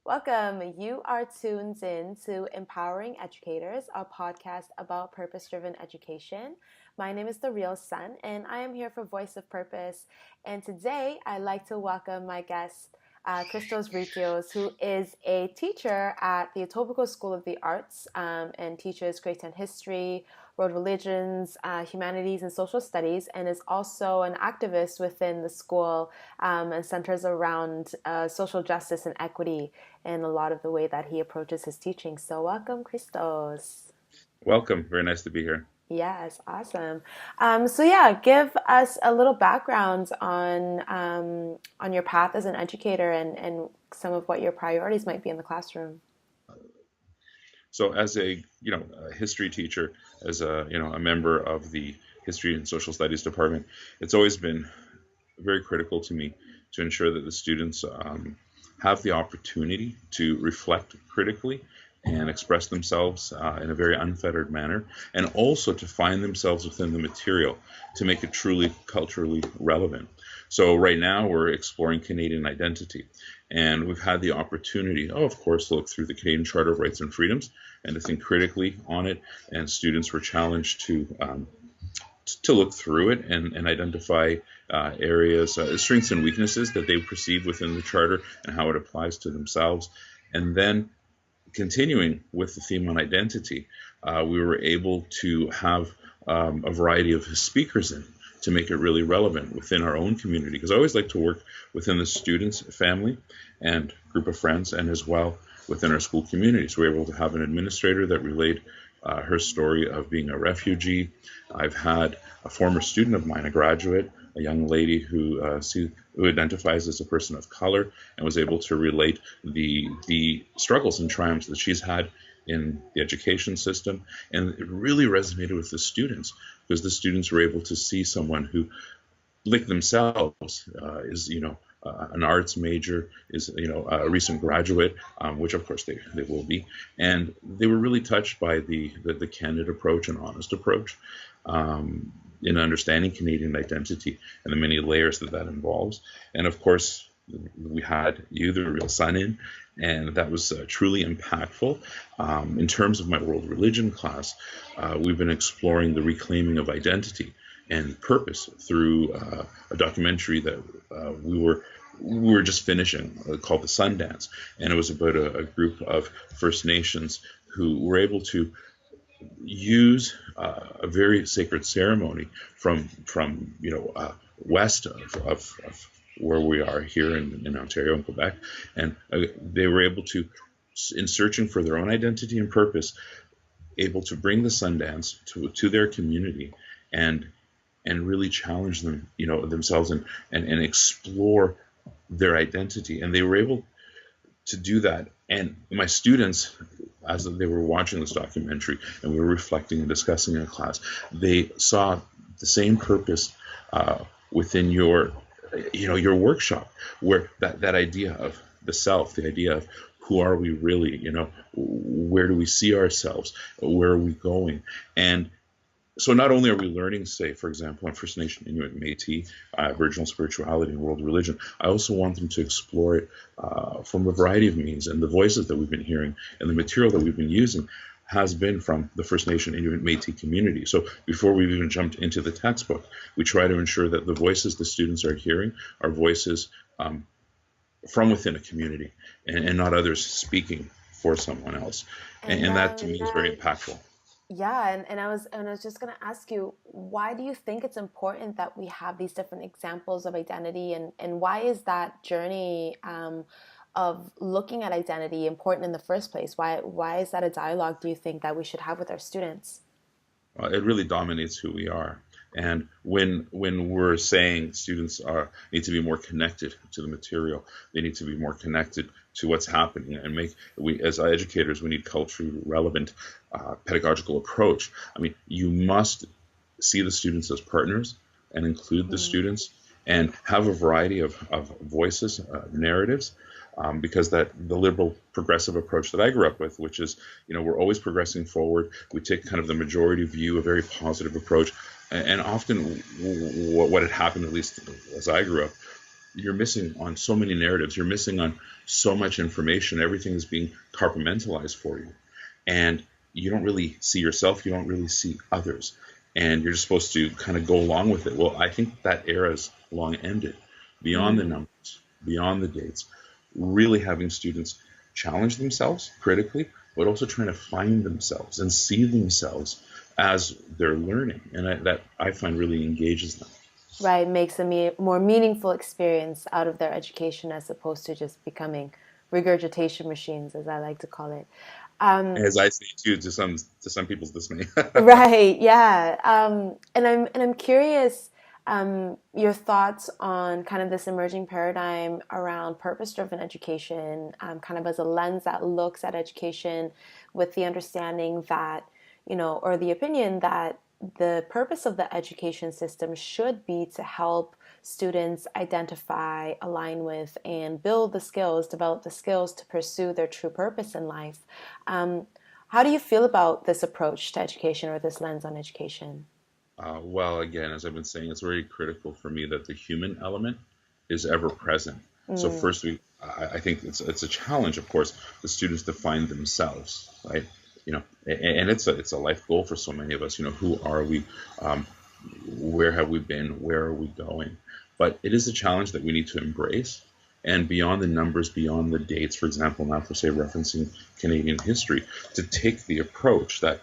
Welcome. You are tuned in to Empowering Educators, a podcast about purpose-driven education. My name is The Real Sun, and I am here for Voice of Purpose. And today, I'd like to welcome my guest, Christos Vritsios, who is a teacher at the Etobicoke School of the Arts and teaches Cretan history, world religions, humanities, and social studies, and is also an activist within the school and centers around social justice and equity in a lot of the way that he approaches his teaching. So welcome, Christos. Welcome. Very nice to be here. Yes, awesome. Give us a little background on your path as an educator and some of what your priorities might be in the classroom. So, as a history teacher, as a member of the History and Social Studies department, it's always been very critical to me to ensure that the students have the opportunity to reflect critically and express themselves in a very unfettered manner, and also to find themselves within the material to make it truly culturally relevant. So right now we're exploring Canadian identity, and we've had the opportunity, of course, to look through the Canadian Charter of Rights and Freedoms and to think critically on it, and students were challenged to look through it and identify areas, strengths and weaknesses that they perceive within the Charter and how it applies to themselves. And then continuing with the theme on identity, we were able to have a variety of speakers in to make it really relevant within our own community. Because I always like to work within the students' family and group of friends, and as well within our school community. So we were able to have an administrator that relayed her story of being a refugee. I've had a former student of mine, a graduate, a young lady who identifies as a person of color and was able to relate the struggles and triumphs that she's had in the education system. And it really resonated with the students because the students were able to see someone who, like themselves, is, an arts major, is, a recent graduate, which of course they will be. And they were really touched by the candid approach and honest approach in understanding Canadian identity and the many layers that involves. And of course, we had you, the real Sun, in, and that was truly impactful. In terms of my world religion class, we've been exploring the reclaiming of identity and purpose through a documentary that we were just finishing called The Sundance, and it was about a group of First Nations who were able to use a very sacred ceremony from west of where we are here in Ontario and Quebec, and they were able to, in searching for their own identity and purpose, able to bring the Sundance to their community and really challenge them, themselves and explore their identity. And they were able to do that. And my students, as they were watching this documentary and we were reflecting and discussing in class, they saw the same purpose within your workshop, where that idea of the self, the idea of who are we really, where do we see ourselves, where are we going? And so not only are we learning, say, for example, on First Nation, Inuit, Métis, Aboriginal spirituality and world religion, I also want them to explore it from a variety of means. And the voices that we've been hearing and the material that we've been using has been from the First Nation, Inuit, Métis community. So before we've even jumped into the textbook, we try to ensure that the voices the students are hearing are voices from within a community and not others speaking for someone else. And that to me is very impactful. Yeah, and I was just going to ask you, why do you think it's important that we have these different examples of identity, and why is that journey of looking at identity important in the first place? Why is that a dialogue, do you think, that we should have with our students? It really dominates who we are. And when we're saying students need to be more connected to the material, they need to be more connected to what's happening, and we as educators, we need culturally relevant pedagogical approach. I mean, you must see the students as partners and include the students and have a variety of voices, narratives, because the liberal progressive approach that I grew up with, which is, we're always progressing forward. We take kind of the majority view, a very positive approach. And often what had happened, at least as I grew up, you're missing on so many narratives. You're missing on so much information. Everything is being compartmentalized for you, and you don't really see yourself. You don't really see others, and you're just supposed to kind of go along with it. Well, I think that era's long ended. Beyond the Mm. numbers, beyond the dates, really having students challenge themselves critically, but also trying to find themselves and see themselves as they're learning, and that I find really engages them. Right, makes a more meaningful experience out of their education as opposed to just becoming regurgitation machines, as I like to call it. Um, As I say too, to some people's dismay. right, yeah. And I'm curious your thoughts on kind of this emerging paradigm around purpose-driven education, kind of as a lens that looks at education with the understanding that, or the opinion that the purpose of the education system should be to help students identify, align with, and build the skills, develop the skills to pursue their true purpose in life. Um, how do you feel about this approach to education or this lens on education? Well, again, as I've been saying, it's very critical for me that the human element is ever present. So Mm, first, I think it's a challenge, of course, the students to find themselves, right? And it's a life goal for so many of us. Who are we? Um, where have we been? Where are we going? But it is a challenge that we need to embrace. And beyond the numbers, beyond the dates, for example, now for say referencing Canadian history, to take the approach that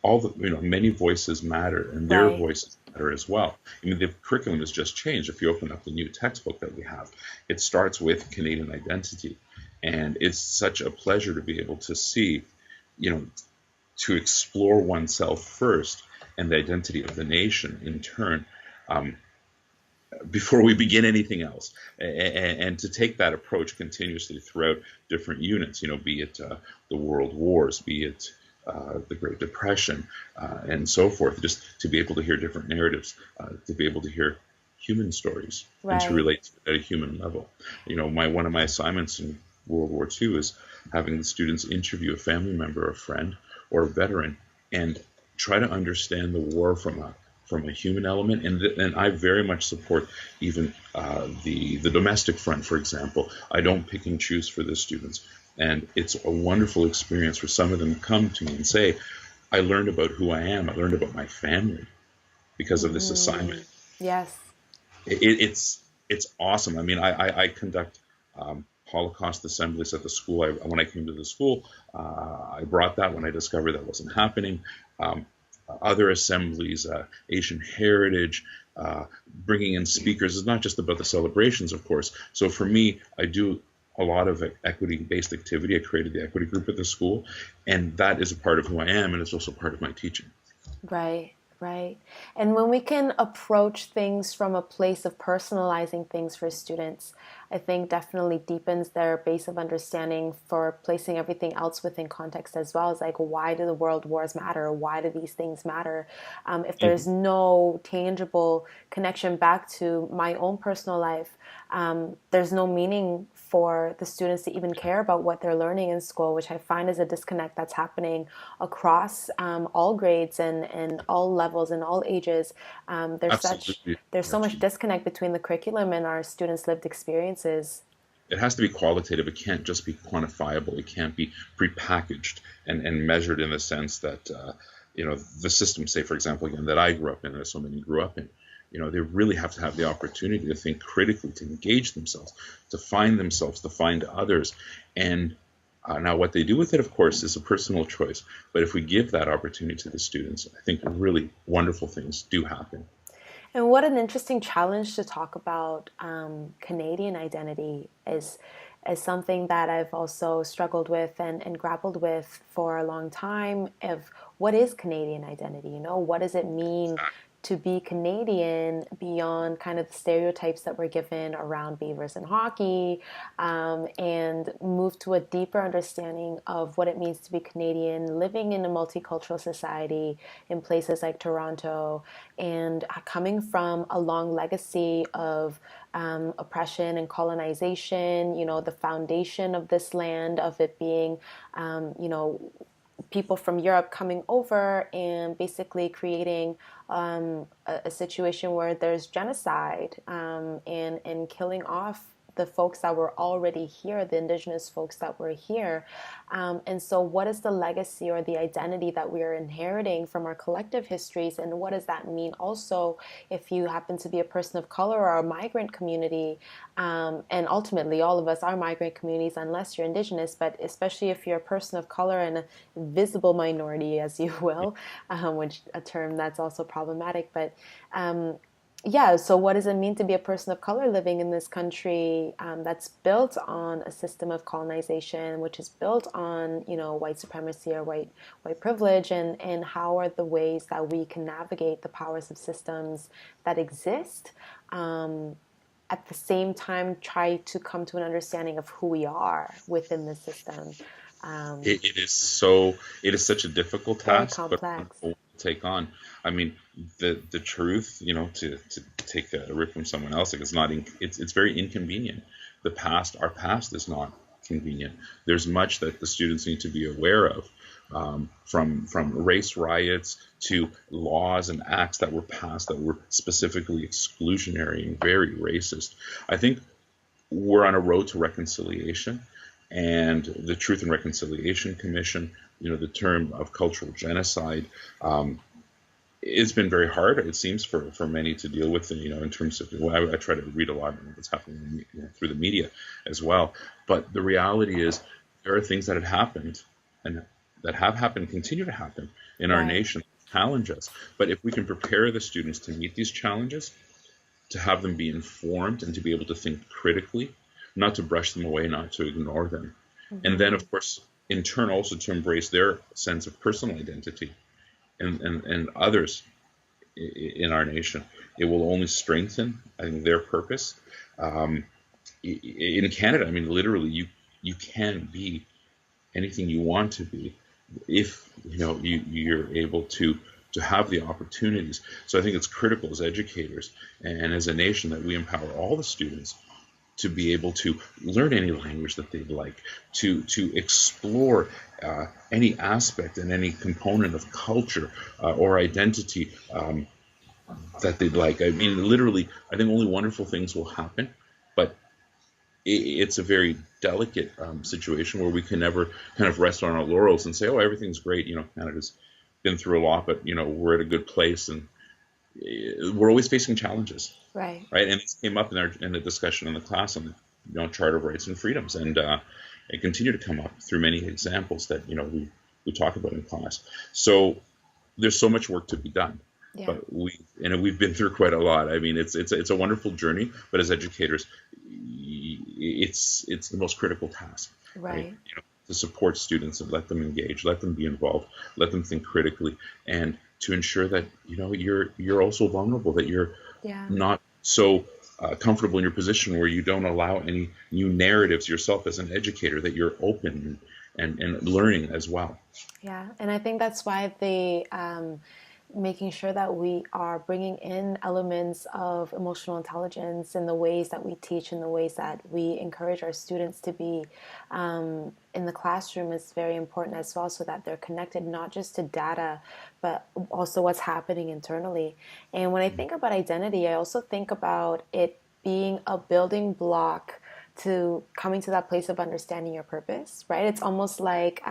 all the many voices matter and their right. voices matter as well. I mean, the curriculum has just changed. If you open up the new textbook that we have, it starts with Canadian identity, and it's such a pleasure to be able to see, you know, to explore oneself first and the identity of the nation in turn. Um, before we begin anything else, and to take that approach continuously throughout different units, be it the world wars, be it the Great Depression, and so forth, just to be able to hear different narratives, to be able to hear human stories and to Right. relate to it at a human level. One of my assignments in World War II is having the students interview a family member, a friend, or a veteran, and try to understand the war from a human element, and I very much support even the domestic front, for example. I don't pick and choose for the students, and it's a wonderful experience for some of them come to me and say, "I learned about who I am. I learned about my family because of this assignment." Mm, yes. It's awesome. I mean, I conduct Holocaust Assemblies at the school. When I came to the school, I brought that when I discovered that wasn't happening. Um, Other assemblies, Asian heritage, bringing in speakers is not just about the celebrations, of course. So for me, I do a lot of equity-based activity. I created the equity group at the school, and that is a part of who I am, and it's also part of my teaching. Right, right. And when we can approach things from a place of personalizing things for students, I think definitely deepens their base of understanding for placing everything else within context as well. As like, why do the world wars matter? Why do these things matter? If there's Mhm. no tangible connection back to my own personal life, there's no meaning for the students to even care about what they're learning in school, which I find is a disconnect that's happening across all grades and all levels and all ages. Absolutely. There's so much Actually, disconnect between the curriculum and our students' lived experiences. it has to be qualitative. It can't just be quantifiable. It can't be prepackaged and measured in the sense that the system, say for example, again that I grew up in, and so many grew up in. They really have to have the opportunity to think critically, to engage themselves, to find others, and now what they do with it, of course, is a personal choice. But if we give that opportunity to the students, I think really wonderful things do happen. And what an interesting challenge to talk about Canadian identity is something that I've also struggled with and grappled with for a long time of what is Canadian identity? What does it mean to be Canadian beyond kind of the stereotypes that we're given around beavers and hockey, and move to a deeper understanding of what it means to be Canadian, living in a multicultural society in places like Toronto, and coming from a long legacy of oppression and colonization, the foundation of this land, of it being, people from Europe coming over and basically creating a situation where there's genocide and killing off the folks that were already here, the indigenous folks that were here. And so, what is the legacy or the identity that we are inheriting from our collective histories? And what does that mean also if you happen to be a person of color or a migrant community? And ultimately, all of us are migrant communities unless you're indigenous, but especially if you're a person of color and a visible minority, as you will, which a term that's also problematic. But yeah, so what does it mean to be a person of color living in this country that's built on a system of colonization, which is built on, white supremacy or white privilege, and how are the ways that we can navigate the powers of systems that exist, at the same time try to come to an understanding of who we are within the system. It is such a difficult Very task, but complex. wonderful to take on. I mean, the truth, to take a rip from someone else, like it's very inconvenient. Our past is not convenient. There's much that the students need to be aware of, from race riots to laws and acts that were passed that were specifically exclusionary and very racist. I think we're on a road to reconciliation, and the Truth and Reconciliation Commission, the term of cultural genocide, it's been very hard, it seems, for many to deal with, in terms of, I try to read a lot of what's happening through the media as well. But the reality is there are things that have happened and that have happened, continue to happen in our nation, challenge us. But if we can prepare the students to meet these challenges, to have them be informed and to be able to think critically, not to brush them away, not to ignore them. Mm-hmm. And then, of course, in turn, also to embrace their sense of personal identity and others in our nation. It will only strengthen, I think, their purpose. In Canada, I mean, literally, you can be anything you want to be if you're able to have the opportunities. So I think it's critical as educators and as a nation that we empower all the students to be able to learn any language that they'd like, to explore any aspect and any component of culture or identity that they'd like. I mean, literally, I think only wonderful things will happen, but it's a very delicate situation where we can never kind of rest on our laurels and say, oh, everything's great. Canada's been through a lot, but we're at a good place, and we're always facing challenges. Right. And this came up in the discussion in the class on the Charter of Rights and Freedoms, and it continued to come up through many examples that we talk about in class. So there's so much work to be done. Yeah. But we've been through quite a lot. I mean, it's a wonderful journey, but as educators, it's the most critical task. Right. To support students and let them engage, let them be involved, let them think critically, and to ensure that you're also vulnerable, that you're not so comfortable in your position where you don't allow any new narratives yourself as an educator, that you're open and learning as well. Yeah, and I think that's why making sure that we are bringing in elements of emotional intelligence in the ways that we teach, in the ways that we encourage our students to be in the classroom is very important as well, so that they're connected not just to data, but also what's happening internally. And when I think about identity, I also think about it being a building block to coming to that place of understanding your purpose, right? It's almost like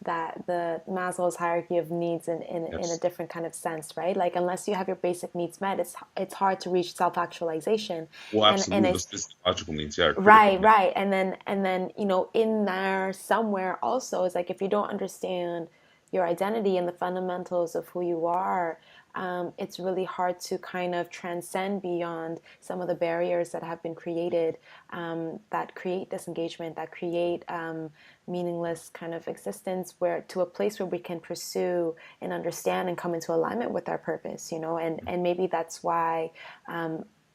that the Maslow's hierarchy of needs in a different kind of sense, right? Like, unless you have your basic needs met, it's hard to reach self-actualization. Well, absolutely, those physiological needs, yeah. Right. And then in there somewhere also is like, if you don't understand your identity and the fundamentals of who you are, it's really hard to kind of transcend beyond some of the barriers that have been created, that create disengagement, that create meaningless kind of existence, to a place where we can pursue and understand and come into alignment with our purpose, and maybe that's why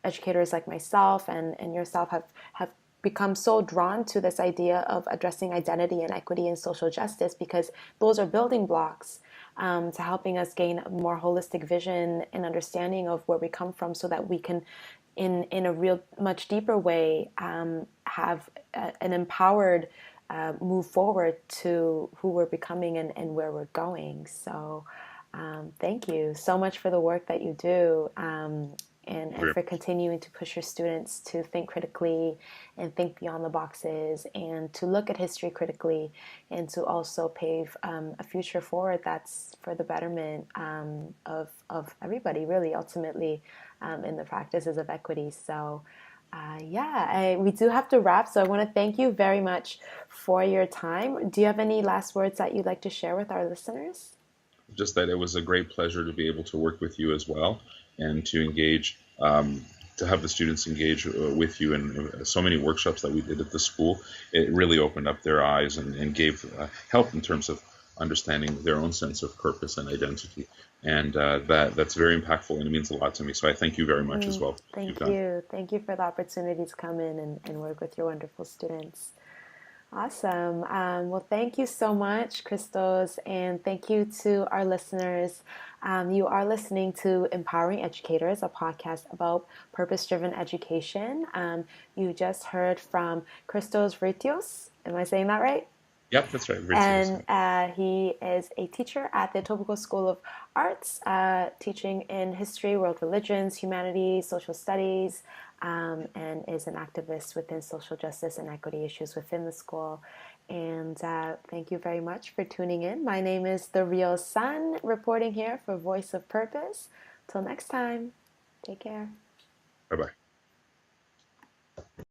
educators like myself and yourself have become so drawn to this idea of addressing identity and equity and social justice, because those are building blocks to helping us gain a more holistic vision and understanding of where we come from, so that we can, in a real much deeper way, have an empowered move forward to who we're becoming and where we're going. So thank you so much for the work that you do, and Very for continuing to push your students to think critically and think beyond the boxes and to look at history critically and to also pave a future forward that's for the betterment of everybody, really, ultimately, in the practices of equity. So we do have to wrap, so I want to thank you very much for your time. Do you have any last words that you'd like to share with our listeners? just that it was a great pleasure to be able to work with you as well and to engage, to have the students engage with you in so many workshops that we did at the school. It really opened up their eyes and gave help in terms of understanding their own sense of purpose and identity. And that's very impactful, and it means a lot to me. So I thank you very much as well for what you've Thank done. you. Thank you for the opportunity to come in and work with your wonderful students. Awesome. Well, thank you so much, Christos, and thank you to our listeners. You are listening to Empowering Educators, a podcast about purpose-driven education. You just heard from Christos Vritsios. Am I saying that right? Yep, that's right. Vritsios. And he is a teacher at the Etobicoke School of Arts, teaching in history, world religions, humanities, social studies, and is an activist within social justice and equity issues within the school. And thank you very much for tuning in. My name is The Real Sun, reporting here for Voice of Purpose. Till next time, take care. Bye-bye.